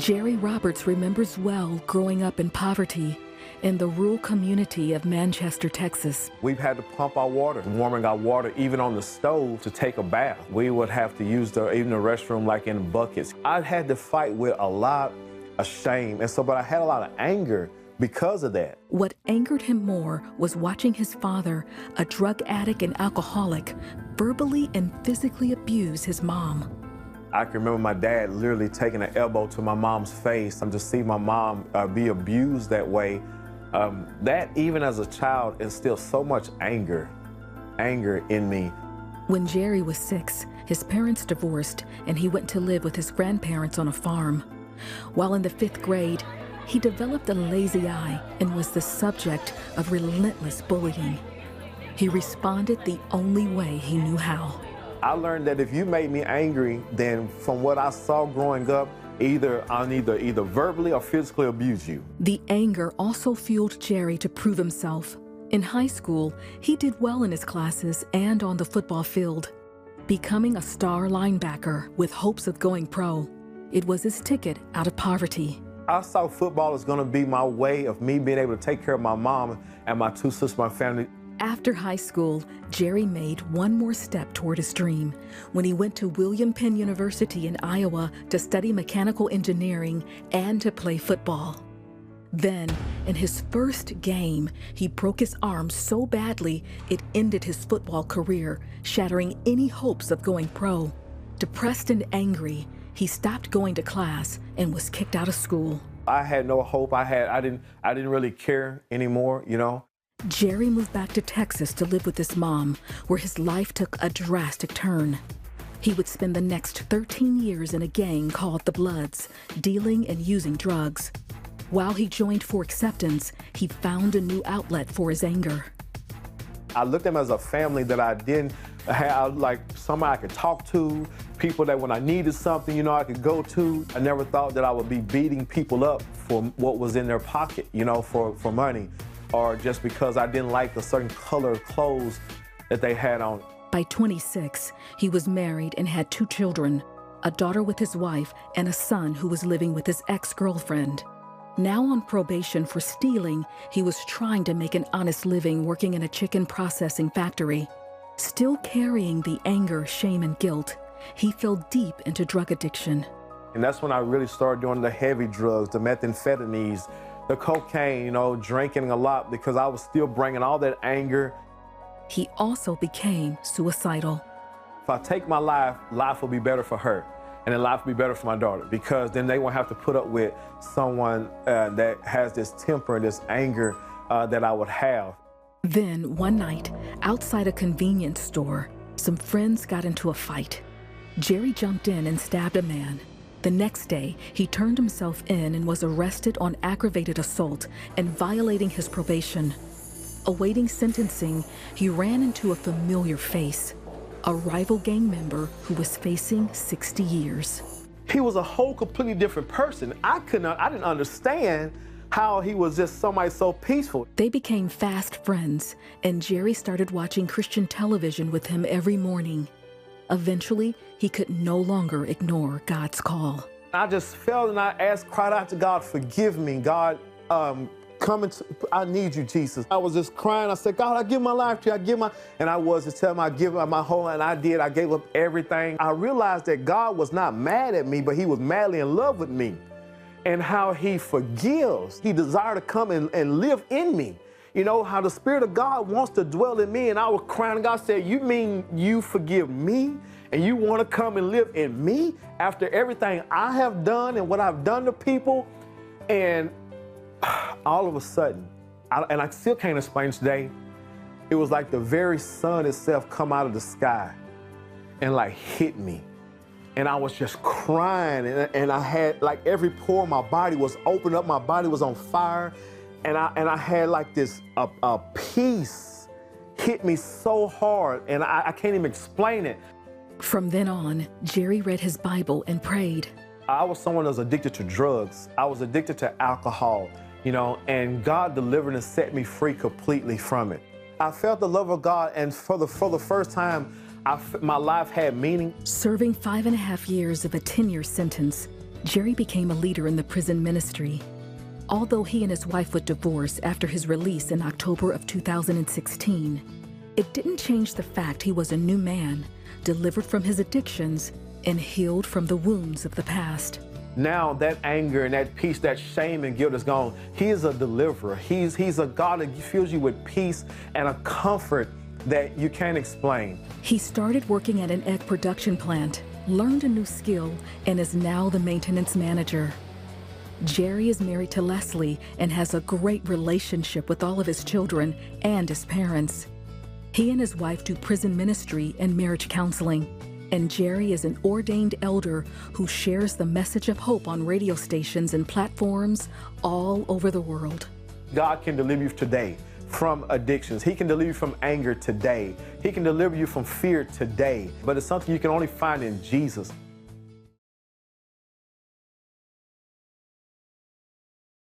Jerry Roberts remembers well growing up in poverty in the rural community of Manchester, Texas. We've had to pump our water, warming our water even on the stove to take a bath. We would have to use even the restroom like in buckets. I had to fight with a lot of shame, but I had a lot of anger because of that. What angered him more was watching his father, a drug addict and alcoholic, verbally and physically abuse his mom. I can remember my dad literally taking an elbow to my mom's face and to see my mom be abused that way. That, even as a child, instilled so much anger in me. When Jerry was 6, his parents divorced and he went to live with his grandparents on a farm. While in the 5th grade, he developed a lazy eye and was the subject of relentless bullying. He responded the only way he knew how. I learned that if you made me angry, then from what I saw growing up, I'll either verbally or physically abuse you. The anger also fueled Jerry to prove himself. In high school, he did well in his classes and on the football field, becoming a star linebacker with hopes of going pro. It was his ticket out of poverty. I saw football as going to be my way of me being able to take care of my mom and my 2 sisters, my family. After high school, Jerry made one more step toward his dream when he went to William Penn University in Iowa to study mechanical engineering and to play football. Then, in his first game, he broke his arm so badly it ended his football career, shattering any hopes of going pro. Depressed and angry, he stopped going to class and was kicked out of school. I had no hope. I didn't really care anymore, you know. Jerry moved back to Texas to live with his mom, where his life took a drastic turn. He would spend the next 13 years in a gang called the Bloods, dealing and using drugs. While he joined for acceptance, he found a new outlet for his anger. I looked at them as a family that I didn't have, like somebody I could talk to, people that when I needed something, you know, I could go to. I never thought that I would be beating people up for what was in their pocket, you know, for money, or just because I didn't like a certain color of clothes that they had on. By 26, he was married and had 2 children, a daughter with his wife and a son who was living with his ex-girlfriend. Now on probation for stealing, he was trying to make an honest living working in a chicken processing factory. Still carrying the anger, shame, and guilt, he fell deep into drug addiction. And that's when I really started doing the heavy drugs, the methamphetamines, the cocaine, you know, drinking a lot because I was still bringing all that anger. He also became suicidal. If I take my life, life will be better for her. And then life will be better for my daughter because then they won't have to put up with someone that has this temper and this anger that I would have. Then one night, outside a convenience store, some friends got into a fight. Jerry jumped in and stabbed a man. The next day, he turned himself in and was arrested on aggravated assault and violating his probation. Awaiting sentencing, he ran into a familiar face, a rival gang member who was facing 60 years. He was a whole completely different person. I didn't understand how he was just somebody so peaceful. They became fast friends, and Jerry started watching Christian television with him every morning. Eventually, he could no longer ignore God's call. I just felt and I cried out to God, forgive me, God, I need you, Jesus. I was just crying. I said, God, I give my life to you. And I was just telling him I give my whole life, and I did. I gave up everything. I realized that God was not mad at me, but he was madly in love with me and how he forgives. He desired to come and live in me. You know, how the Spirit of God wants to dwell in me. And I was crying, and God said, you mean you forgive me and you want to come and live in me after everything I have done and what I've done to people? And all of a sudden, and I still can't explain today, it was like the very sun itself come out of the sky and like hit me. And I was just crying, and I had like every pore of my body was opened up, my body was on fire. And I had like this, a peace hit me so hard, and I can't even explain it. From then on, Jerry read his Bible and prayed. I was someone that was addicted to drugs. I was addicted to alcohol, you know, and God delivered and set me free completely from it. I felt the love of God, and for the first time, my life had meaning. Serving 5.5 years of a 10-year sentence, Jerry became a leader in the prison ministry. Although he and his wife would divorce after his release in October of 2016, it didn't change the fact he was a new man, delivered from his addictions and healed from the wounds of the past. Now that anger and that peace, that shame and guilt is gone. He is a deliverer. He's a God that fills you with peace and a comfort that you can't explain. He started working at an egg production plant, learned a new skill, and is now the maintenance manager. Jerry is married to Leslie and has a great relationship with all of his children and his parents. He and his wife do prison ministry and marriage counseling, and Jerry is an ordained elder who shares the message of hope on radio stations and platforms all over the world. God can deliver you today from addictions. He can deliver you from anger today. He can deliver you from fear today. But it's something you can only find in Jesus.